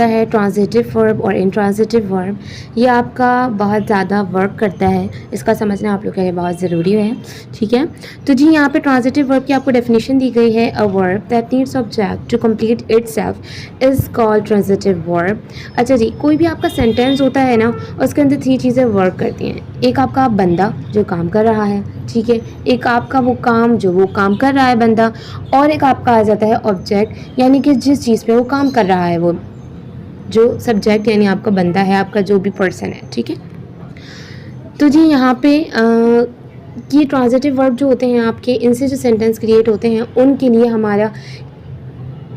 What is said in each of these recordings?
है transitive verb और intransitive verb, ये आपका बहुत ज़्यादा वर्क करता है, इसका समझना आप लोग के लिए बहुत ज़रूरी है। ठीक है, तो जी यहाँ पे ट्रांजिटिव वर्ब की आपको डेफिनेशन दी गई है, a verb that needs object to complete itself is called transitive verb. अच्छा जी, कोई भी आपका सेंटेंस होता है ना, उसके अंदर 3 चीज़ें वर्क करती हैं। एक आपका बंदा जो काम कर रहा है, ठीक है, एक आपका वो काम जो वो काम कर रहा है बंदा, और एक आपका आ जाता है ऑब्जेक्ट, यानी कि जिस चीज़ पे वो काम कर रहा है वो जो सब्जेक्ट यानी आपका बंदा है, आपका जो भी पर्सन है। ठीक है, तो जी यहाँ पे ये ट्रांजिटिव वर्ब जो होते हैं आपके, इनसे जो सेंटेंस क्रिएट होते हैं उनके लिए हमारा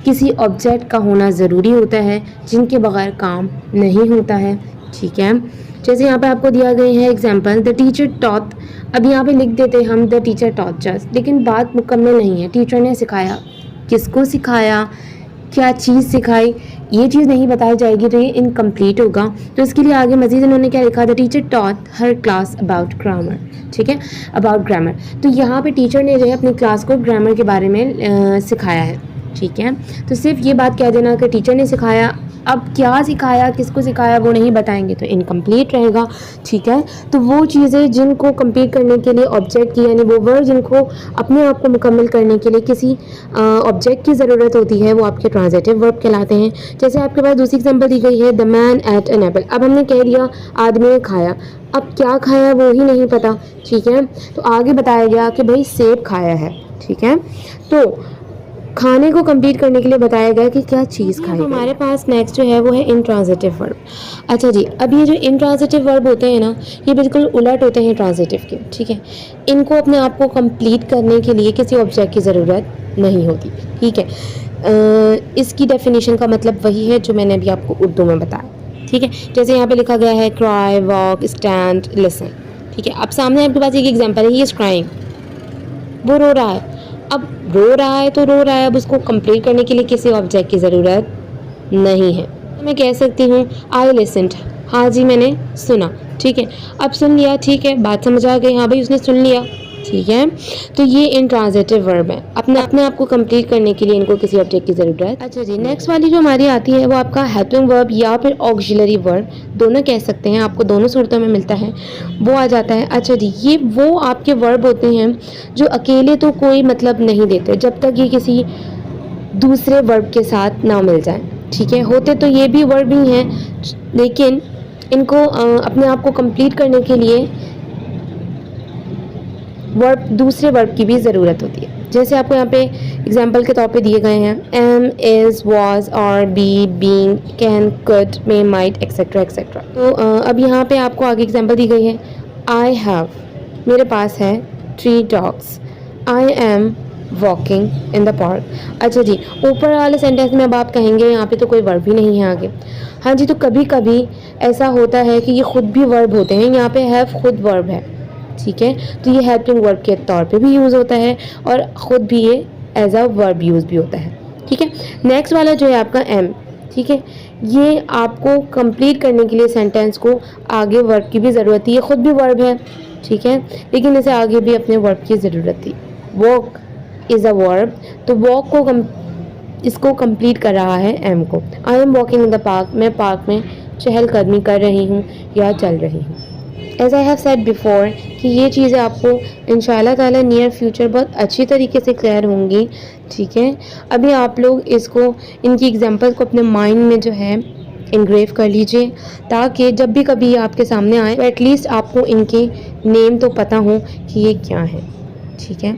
किसी ऑब्जेक्ट का होना ज़रूरी होता है, जिनके बगैर काम नहीं होता है। ठीक है, जैसे यहाँ पे आपको दिया गया है एग्जांपल, द टीचर टॉट। अब यहाँ पे लिख देते हैं हम द टीचर टॉट जस्ट, लेकिन बात मुकम्मल नहीं है। टीचर ने सिखाया, किसको सिखाया, क्या चीज़ सिखाई, ये चीज़ नहीं बताई जाएगी तो ये इनकम्प्लीट होगा। तो इसके लिए आगे मज़ीद इन्होंने क्या लिखा, the teacher taught her class about grammar. ठीक है, अबाउट ग्रामर, तो यहाँ पे टीचर ने जो है अपनी क्लास को ग्रामर के बारे में सिखाया है। ठीक है, तो सिर्फ ये बात कह देना कि टीचर ने सिखाया, अब क्या सिखाया, किसको सिखाया, वो नहीं बताएंगे तो इनकम्प्लीट रहेगा। ठीक है, तो वो चीज़ें जिनको कंप्लीट करने के लिए ऑब्जेक्ट की, यानी वो वर्ड जिनको अपने आप को मुकम्मल करने के लिए किसी ऑब्जेक्ट की ज़रूरत होती है, वो आपके ट्रांजिटिव वर्ब कहलाते हैं। जैसे आपके पास दूसरी एग्जांपल दी गई है, the man ate an apple. अब हमने कह दिया आदमी ने खाया, अब क्या खाया वो ही नहीं पता। ठीक है, तो आगे बताया गया कि भाई सेब खाया है। ठीक है, तो खाने को कंप्लीट करने के लिए बताया गया कि क्या चीज़ खाई। हमारे पास नेक्स्ट जो है वो है इंट्रांजिटिव वर्ब। अच्छा जी, अब ये जो इंट्रांजिटिव वर्ब होते हैं ना, ये बिल्कुल उलट होते हैं ट्रांजिटिव के। ठीक है, इनको अपने आप को कंप्लीट करने के लिए किसी ऑब्जेक्ट की ज़रूरत नहीं होती। ठीक है, इसकी डेफिनेशन का मतलब वही है जो मैंने अभी आपको उर्दू में बताया। ठीक है, जैसे यहाँ पे लिखा गया है क्राई, वॉक, स्टैंड, लिसन। ठीक है, अब सामने आपके पास एक एग्जांपल है, ही इज़ क्राइंग, वो रो रहा है। अब रो रहा है तो रो रहा है, अब उसको कंप्लीट करने के लिए किसी ऑब्जेक्ट की ज़रूरत नहीं है। मैं कह सकती हूँ आई लिसन्ड, हाँ जी मैंने सुना। ठीक है, अब सुन लिया, ठीक है, बात समझ आ गई, हाँ भाई उसने सुन लिया। ठीक है, तो ये इंट्रांजिटिव वर्ब है, अपने आप को कंप्लीट करने के लिए इनको किसी ऑब्जेक्ट की ज़रूरत। अच्छा जी, नेक्स्ट वाली जो हमारी आती है वो आपका हेल्पिंग वर्ब या फिर ऑक्सिलरी वर्ब, दोनों कह सकते हैं, आपको दोनों सूरतों में मिलता है, वो आ जाता है। अच्छा जी, ये वो आपके वर्ब होते हैं जो अकेले तो कोई मतलब नहीं देते जब तक ये किसी दूसरे वर्ब के साथ ना मिल जाए। ठीक है, होते तो ये भी वर्ब ही हैं, लेकिन इनको अपने आप को कंप्लीट करने के लिए वर्ब, दूसरे वर्ब की भी ज़रूरत होती है। जैसे आपको यहाँ पे एग्जांपल के तौर पे दिए गए हैं, am, is, was, are, be, being, can, could, may, might, etcetera etcetera. तो अब यहाँ पे आपको आगे एग्जांपल दी गई है, आई हैव, मेरे पास है 3 dogs, I am walking in the park. अच्छा जी, ऊपर वाले सेंटेंस में अब आप कहेंगे यहाँ पे तो कोई वर्ब ही नहीं है आगे। हाँ जी, तो कभी कभी ऐसा होता है कि ये खुद भी वर्ब होते हैं, यहाँ पे हैव खुद वर्ब है। ठीक है, तो ये हेल्पिंग वर्ब के तौर पे भी यूज़ होता है और ख़ुद भी ये एज अ वर्ब यूज़ भी होता है। ठीक है, नेक्स्ट वाला जो है आपका एम। ठीक है, ये आपको कंप्लीट करने के लिए सेंटेंस को आगे वर्ब की भी ज़रूरत थी, ये ख़ुद भी वर्ब है। ठीक है, लेकिन इसे आगे भी अपने वर्ब की ज़रूरत थी। वॉक इज़ अ वर्ब, तो वॉक को इसको कंप्लीट कर रहा है एम को। I am walking in the park, मैं पार्क में चहलकदमी कर रही हूँ या चल रही हूँ। As I have said before कि ये चीज़ें आपको इंशाल्लाह ताला नियर फ्यूचर बहुत अच्छी तरीके से क्लियर होंगी। ठीक है, अभी आप लोग इसको, इनकी एग्जांपल को अपने माइंड में जो है इनग्रेव कर लीजिए, ताकि जब भी कभी ये आपके सामने आए तो एटलीस्ट आपको इनके नेम तो पता हो कि ये क्या है। ठीक है,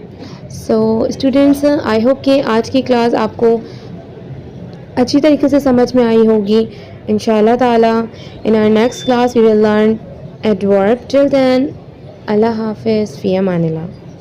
सो स्टूडेंट्स, आई होप कि आज की क्लास आपको अच्छी तरीके से समझ में आई होगी। इंशाल्लाह ताला in our next class we will learn adverb. Till then, Allah Hafiz, fi amanillah.